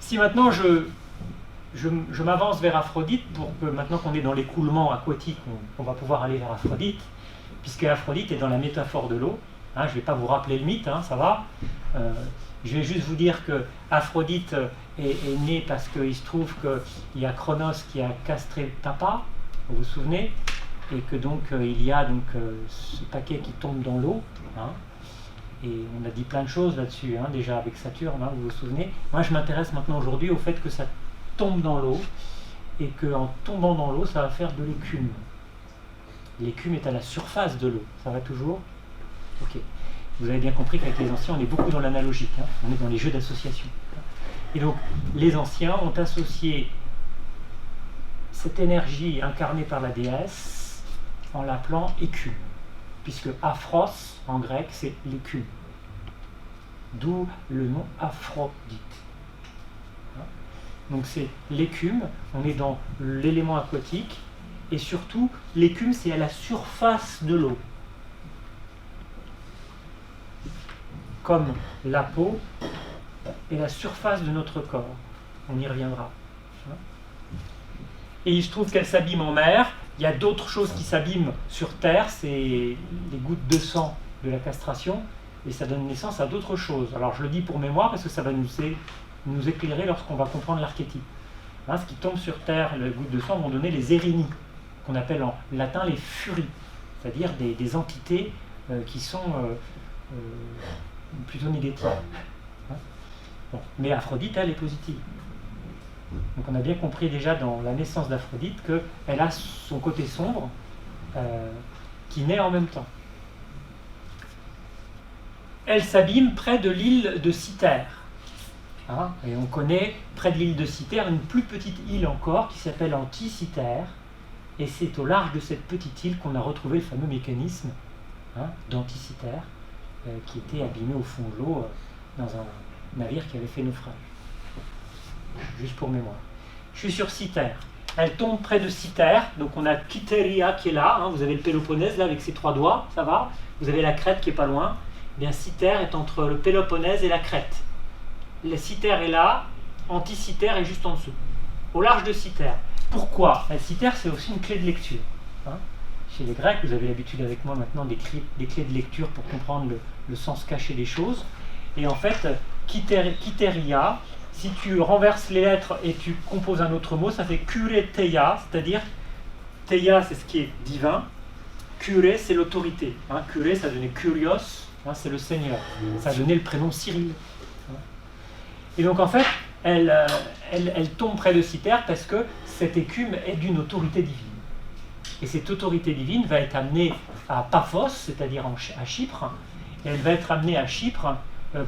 Si maintenant je m'avance vers Aphrodite, pour que maintenant qu'on est dans l'écoulement aquatique, on va pouvoir aller vers Aphrodite, puisque Aphrodite est dans la métaphore de l'eau. Hein, je ne vais pas vous rappeler le mythe, hein, ça va. Je vais juste vous dire que Aphrodite est née parce qu'il se trouve qu'il y a Cronos qui a castré Papa, vous vous souvenez, et que donc il y a donc ce paquet qui tombe dans l'eau. Hein, et on a dit plein de choses là-dessus, hein, déjà avec Saturne, hein, vous vous souvenez. Moi je m'intéresse maintenant aujourd'hui au fait que ça tombe dans l'eau, et qu'en tombant dans l'eau, ça va faire de l'écume. L'écume est à la surface de l'eau, ça va toujours? Ok. Vous avez bien compris qu'avec les anciens, on est beaucoup dans l'analogique, hein. On est dans les jeux d'association. Et donc, les anciens ont associé cette énergie incarnée par la déesse en l'appelant écume, puisque Aphros, en grec, c'est l'écume. D'où le nom Aphrodite. Donc c'est l'écume, on est dans l'élément aquatique, et surtout, l'écume, c'est à la surface de l'eau. Comme la peau est la surface de notre corps. On y reviendra. Et il se trouve qu'elle s'abîme en mer. Il y a d'autres choses qui s'abîment sur Terre, c'est les gouttes de sang de la castration, et ça donne naissance à d'autres choses. Alors je le dis pour mémoire, parce que ça va nous éclairer lorsqu'on va comprendre l'archétype. Hein, ce qui tombe sur Terre, les gouttes de sang vont donner les érini, qu'on appelle en latin les furies, c'est-à-dire des entités qui sont plutôt négatives. Hein, bon. Mais Aphrodite, elle, est positive. Donc on a bien compris déjà dans la naissance d'Aphrodite qu'elle a son côté sombre qui naît en même temps. Elle s'abîme près de l'île de Cythère. Hein, et on connaît près de l'île de Cythère une plus petite île encore qui s'appelle Anticythère, et c'est au large de cette petite île qu'on a retrouvé le fameux mécanisme, hein, d'Anticythère qui était abîmé au fond de l'eau dans un navire qui avait fait naufrage. Juste pour mémoire. Je suis sur Cythère. Elle tombe près de Cythère, donc on a Kytheria qui est là, hein, vous avez le Péloponnèse là avec ses 3 doigts, ça va. Vous avez la Crète qui est pas loin. Eh bien Cythère est entre le Péloponnèse et la Crète. La Cythère est là, Anticythère est juste en dessous, au large de Cythère. Pourquoi? La Cythère, c'est aussi une clé de lecture. Hein. Chez les Grecs, vous avez l'habitude avec moi maintenant des clés de lecture pour comprendre le sens caché des choses. Et en fait, Kytheria, si tu renverses les lettres et tu composes un autre mot, ça fait Kuretheia, c'est-à-dire Theia, c'est ce qui est divin, Kure, c'est l'autorité. Hein. Kure, ça donnait Kurios, hein, c'est le Seigneur. Ça a donné le prénom Cyril. Et donc en fait, elle tombe près de Cythère parce que cette écume est d'une autorité divine. Et cette autorité divine va être amenée à Paphos, c'est-à-dire à Chypre, et elle va être amenée à Chypre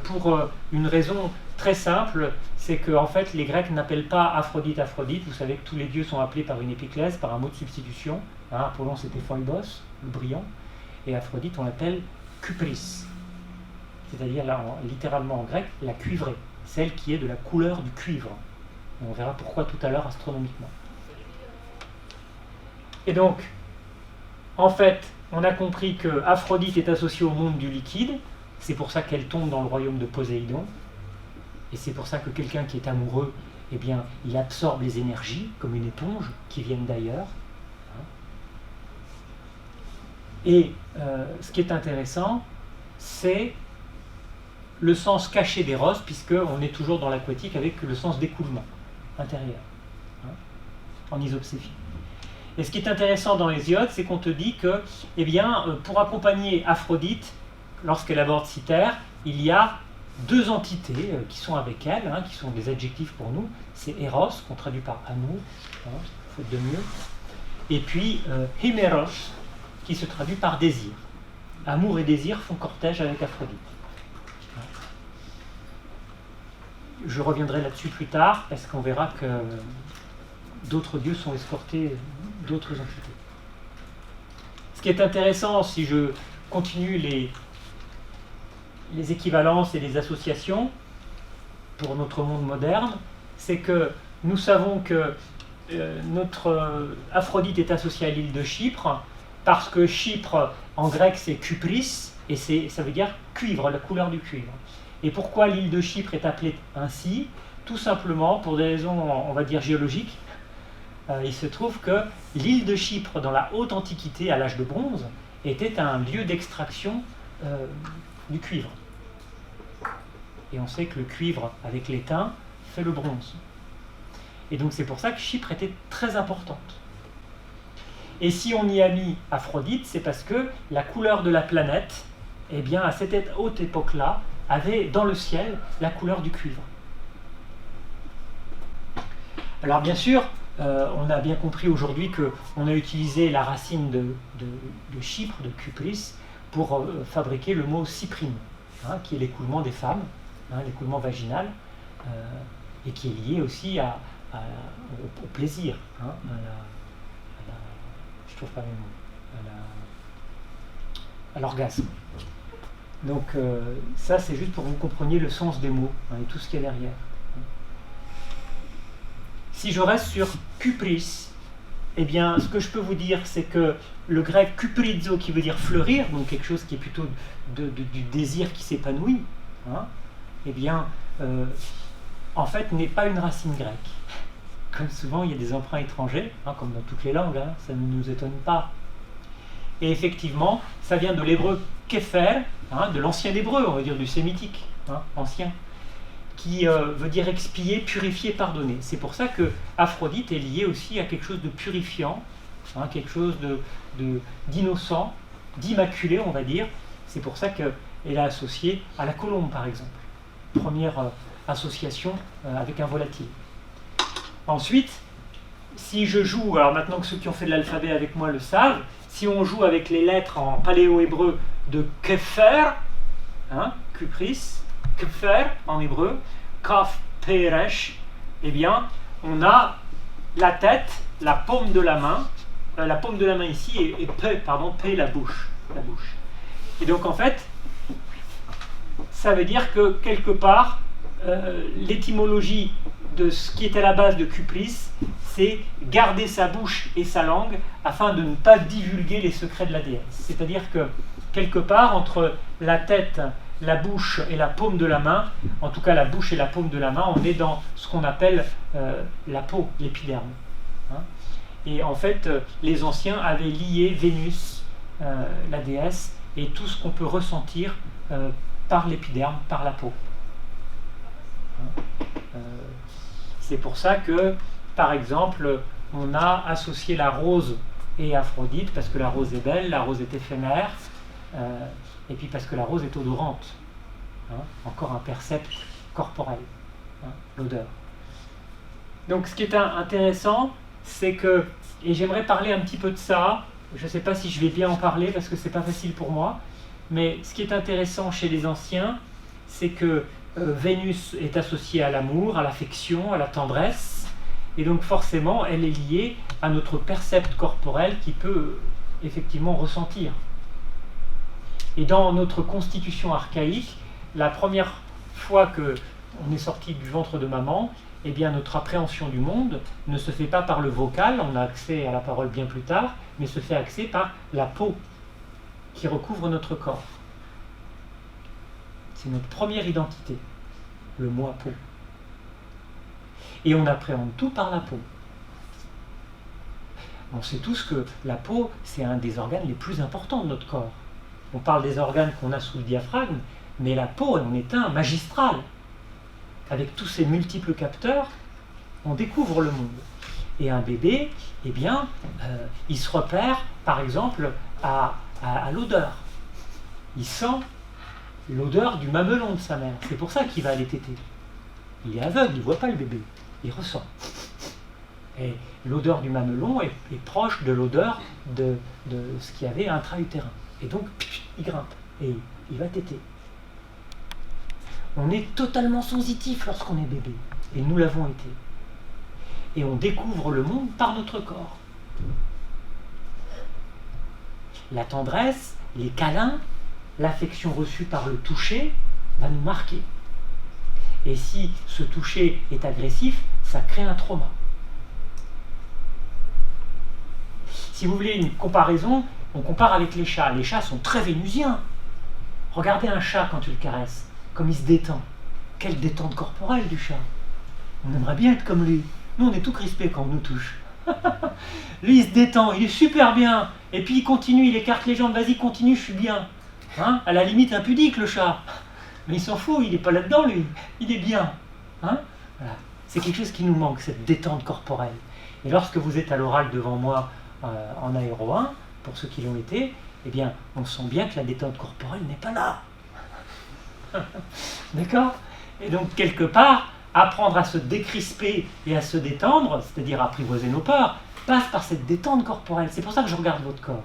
pour une raison très simple, c'est que en fait les Grecs n'appellent pas Aphrodite Aphrodite. Vous savez que tous les dieux sont appelés par une épiclèse, par un mot de substitution. Hein, Apollon c'était Phoebos, le brillant, et Aphrodite on l'appelle Kupris, c'est-à-dire là, littéralement en grec, la cuivrée, celle qui est de la couleur du cuivre. Et on verra pourquoi tout à l'heure astronomiquement. Et donc, en fait, on a compris que Aphrodite est associée au monde du liquide, c'est pour ça qu'elle tombe dans le royaume de Poséidon, et c'est pour ça que quelqu'un qui est amoureux, eh bien, il absorbe les énergies, comme une éponge, qui viennent d'ailleurs. Et ce qui est intéressant, c'est le sens caché d'Eros, puisqu'on est toujours dans l'aquatique avec le sens d'écoulement intérieur, hein, en isopséphie. Et ce qui est intéressant dans Hésiode, c'est qu'on te dit que, eh bien, pour accompagner Aphrodite, lorsqu'elle aborde Cythère, il y a 2 entités qui sont avec elle, hein, qui sont des adjectifs pour nous. C'est Eros, qu'on traduit par amour, hein, faute de mieux, et puis Himeros, qui se traduit par désir. Amour et désir font cortège avec Aphrodite. Je reviendrai là-dessus plus tard, parce qu'on verra que d'autres dieux sont escortés d'autres entités. Ce qui est intéressant, si je continue les équivalences et les associations pour notre monde moderne, c'est que nous savons que notre Aphrodite est associée à l'île de Chypre, parce que Chypre, en grec, c'est Kypris, et ça veut dire cuivre, la couleur du cuivre. Et pourquoi l'île de Chypre est appelée ainsi? Tout simplement pour des raisons, on va dire, géologiques. Il se trouve que l'île de Chypre, dans la haute antiquité, à l'âge de bronze, était un lieu d'extraction du cuivre. Et on sait que le cuivre, avec l'étain, fait le bronze. Et donc c'est pour ça que Chypre était très importante. Et si on y a mis Aphrodite, c'est parce que la couleur de la planète, eh bien, à cette haute époque-là, avait dans le ciel la couleur du cuivre. Alors bien sûr, on a bien compris aujourd'hui qu'on a utilisé la racine de Chypre, de Kypris, pour fabriquer le mot cyprine, hein, qui est l'écoulement des femmes, hein, l'écoulement vaginal, et qui est lié aussi au plaisir, hein, je trouve pas les mots, à l'orgasme. Donc ça, c'est juste pour que vous compreniez le sens des mots, hein, et tout ce qu'il y a derrière. Si je reste sur Kypris, eh bien, ce que je peux vous dire, c'est que le grec kyprizo, qui veut dire fleurir, donc quelque chose qui est plutôt du désir qui s'épanouit, hein, eh bien, en fait, n'est pas une racine grecque. Comme souvent, il y a des emprunts étrangers, hein, comme dans toutes les langues, hein, ça ne nous étonne pas. Et effectivement, ça vient de l'hébreu kéfer, hein, de l'ancien hébreu, on va dire du sémitique, hein, ancien, qui veut dire expier, purifier, pardonner. C'est pour ça que Aphrodite est liée aussi à quelque chose de purifiant, hein, quelque chose d'innocent, d'immaculé, on va dire. C'est pour ça qu'elle est associée à la colombe, par exemple. Première association avec un volatile. Ensuite, si je joue, alors maintenant que ceux qui ont fait de l'alphabet avec moi le savent, si on joue avec les lettres en paléo-hébreu de Kefer, hein, Kypris, Kefer en hébreu, Kaf, Peresh, eh bien, on a la tête, la paume de la main ici, et P, la bouche. Et donc en fait, ça veut dire que quelque part, l'étymologie de ce qui est à la base de Kypris, c'est garder sa bouche et sa langue afin de ne pas divulguer les secrets de la déesse. C'est-à-dire que quelque part, entre la tête, la bouche et la paume de la main, en tout cas la bouche et la paume de la main, on est dans ce qu'on appelle la peau, l'épiderme. Hein. Et en fait, les anciens avaient lié Vénus, la déesse, et tout ce qu'on peut ressentir par l'épiderme, par la peau. Hein. C'est pour ça que, par exemple, on a associé la rose et Aphrodite, parce que la rose est belle, la rose est éphémère, et puis parce que la rose est odorante. Hein, encore un percept corporel, hein, l'odeur. Donc ce qui est intéressant, c'est que, et j'aimerais parler un petit peu de ça, je ne sais pas si je vais bien en parler parce que c'est pas facile pour moi, mais ce qui est intéressant chez les anciens, c'est que Vénus est associée à l'amour, à l'affection, à la tendresse, et donc forcément elle est liée à notre percept corporel qui peut effectivement ressentir. Et dans notre constitution archaïque, la première fois qu'on est sorti du ventre de maman, eh bien notre appréhension du monde ne se fait pas par le vocal, on a accès à la parole bien plus tard, mais se fait accès par la peau qui recouvre notre corps. C'est notre première identité, le moi peau. Et on appréhende tout par la peau. On sait tous que la peau, c'est un des organes les plus importants de notre corps. On parle des organes qu'on a sous le diaphragme, mais la peau en est un magistral. Avec tous ces multiples capteurs, on découvre le monde. Et un bébé, eh bien, il se repère, par exemple, à l'odeur. Il sent l'odeur du mamelon de sa mère. C'est pour ça qu'il va aller téter. Il est aveugle, il ne voit pas le bébé. Il ressent. Et l'odeur du mamelon est proche de l'odeur de ce qu'il y avait intra-utérin. Et donc, il grimpe et il va téter. On est totalement sensitif lorsqu'on est bébé. Et nous l'avons été. Et on découvre le monde par notre corps. La tendresse, les câlins, l'affection reçue par le toucher va nous marquer. Et si ce toucher est agressif, ça crée un trauma. Si vous voulez une comparaison, On compare avec les chats. Les chats sont très vénusiens. Regardez un chat quand tu le caresses, comme il se détend. Quelle détente corporelle du chat. On aimerait bien être comme lui. Nous, on est tout crispés quand on nous touche. Lui, il se détend, il est super bien. Et puis il continue, il écarte les jambes. Vas-y, continue, je suis bien. Hein, à la limite impudique, le chat. Mais il s'en fout, il n'est pas là-dedans, lui. Il est bien. Hein, voilà. C'est quelque chose qui nous manque, cette détente corporelle. Et lorsque vous êtes à l'oral devant moi en aéro 1, pour ceux qui l'ont été, eh bien, on sent bien que la détente corporelle n'est pas là. D'accord? Et donc, quelque part, apprendre à se décrisper et à se détendre, c'est-à-dire apprivoiser nos peurs, passe par cette détente corporelle. C'est pour ça que je regarde votre corps.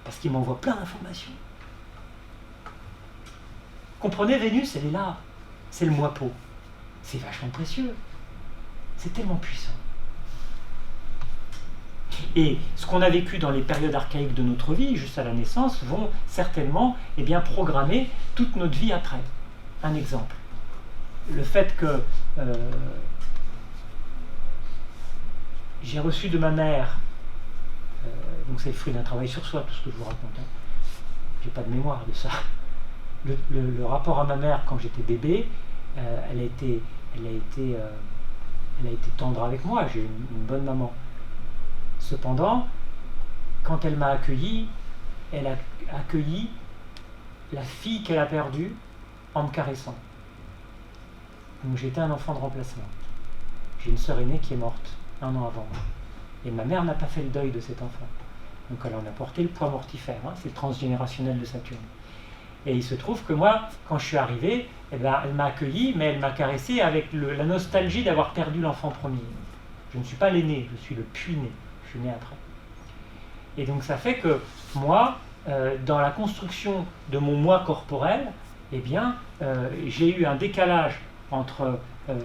Parce qu'il m'envoie plein d'informations. Comprenez, Vénus, elle est là. C'est le moi-peau. C'est vachement précieux. C'est tellement puissant. Et ce qu'on a vécu dans les périodes archaïques de notre vie, juste à la naissance, vont certainement programmer toute notre vie après. Un exemple. Le fait que j'ai reçu de ma mère, donc c'est le fruit d'un travail sur soi, tout ce que je vous raconte, hein. J'ai pas de mémoire de ça. Le rapport à ma mère quand j'étais bébé, elle a été tendre avec moi. J'ai une bonne maman. Cependant, quand elle m'a accueilli, elle a accueilli la fille qu'elle a perdue en me caressant. Donc j'étais un enfant de remplacement. J'ai une sœur aînée qui est morte 1 an avant moi. Et ma mère n'a pas fait le deuil de cet enfant. Donc elle en a porté le poids mortifère. Hein, c'est le transgénérationnel de Saturne. Et il se trouve que moi, quand je suis arrivé, elle m'a accueilli, mais elle m'a caressé avec la nostalgie d'avoir perdu l'enfant premier. Je ne suis pas l'aîné, je suis le puis-né. Je suis né après. Et donc ça fait que moi, dans la construction de mon moi corporel, j'ai eu un décalage entre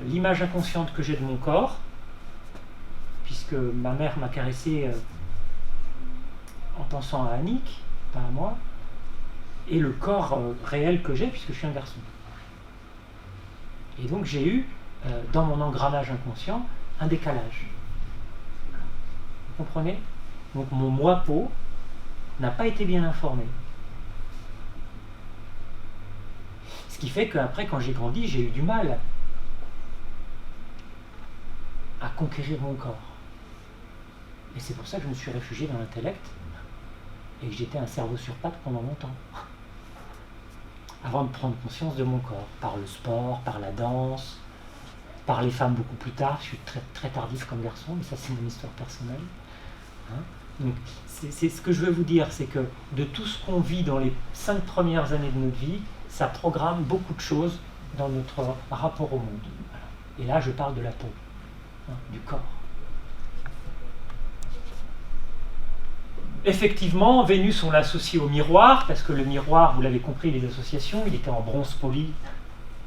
l'image inconsciente que j'ai de mon corps, puisque ma mère m'a caressé en pensant à Annick, pas à moi, et le corps réel que j'ai, puisque je suis un garçon. Et donc j'ai eu, dans mon engrenage inconscient, un décalage. Vous comprenez? Donc mon moi-peau n'a pas été bien informé. Ce qui fait qu'après, quand j'ai grandi, j'ai eu du mal à conquérir mon corps. Et c'est pour ça que je me suis réfugié dans l'intellect et que j'étais un cerveau sur pattes pendant longtemps. Avant de prendre conscience de mon corps, par le sport, par la danse, par les femmes beaucoup plus tard. Je suis très, très tardif comme garçon, mais ça c'est mon histoire personnelle. Hein, donc, c'est ce que je veux vous dire, c'est que de tout ce qu'on vit dans les 5 premières années de notre vie, ça programme beaucoup de choses dans notre rapport au monde. Voilà. Et là, je parle de la peau, hein, du corps. Effectivement, Vénus, on l'associe au miroir, parce que le miroir, vous l'avez compris, les associations, il était en bronze poli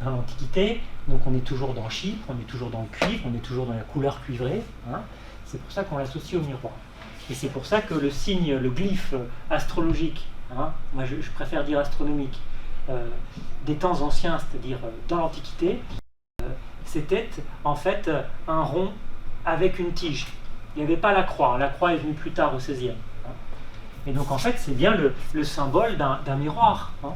dans l'Antiquité, donc on est toujours dans Chypre, on est toujours dans le cuivre, on est toujours dans la couleur cuivrée, hein. C'est pour ça qu'on l'associe au miroir. Et c'est pour ça que le signe, le glyphe astrologique, hein, moi je préfère dire astronomique, des temps anciens, c'est-à-dire dans l'Antiquité, c'était en fait un rond avec une tige. Il n'y avait pas la croix est venue plus tard au XVIe. Et donc en fait c'est bien le symbole d'un miroir, hein,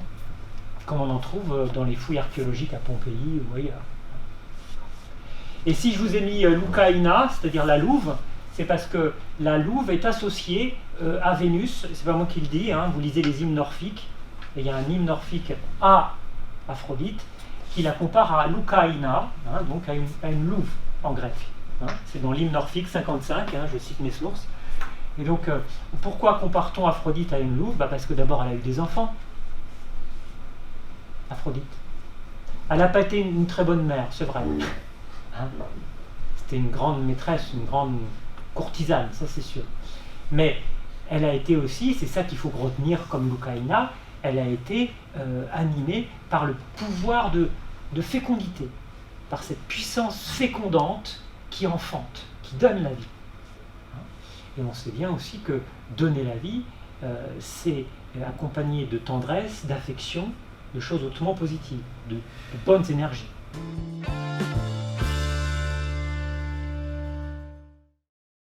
comme on en trouve dans les fouilles archéologiques à Pompéi ou ailleurs. Et si je vous ai mis Loukaïna, c'est-à-dire la louve, c'est parce que la louve est associée à Vénus, c'est pas moi qui le dis, hein, vous lisez les hymnes norfiques, et il y a un hymne norfique à Aphrodite qui la compare à Loukaïna, hein, donc à une louve en grec. Hein, c'est dans l'hymne norfique 55, hein, je cite mes sources. Et donc, pourquoi compare-t-on Aphrodite à une louve? Parce que d'abord, elle a eu des enfants. Aphrodite. Elle n'a pas été une très bonne mère, c'est vrai. Hein, c'était une grande maîtresse, une grande courtisane, ça c'est sûr. Mais elle a été aussi, c'est ça qu'il faut retenir comme Loukaïna, elle a été animée par le pouvoir de fécondité, par cette puissance fécondante qui enfante, qui donne la vie. Et on sait bien aussi que donner la vie, c'est accompagné de tendresse, d'affection, de choses hautement positives, de bonnes énergies.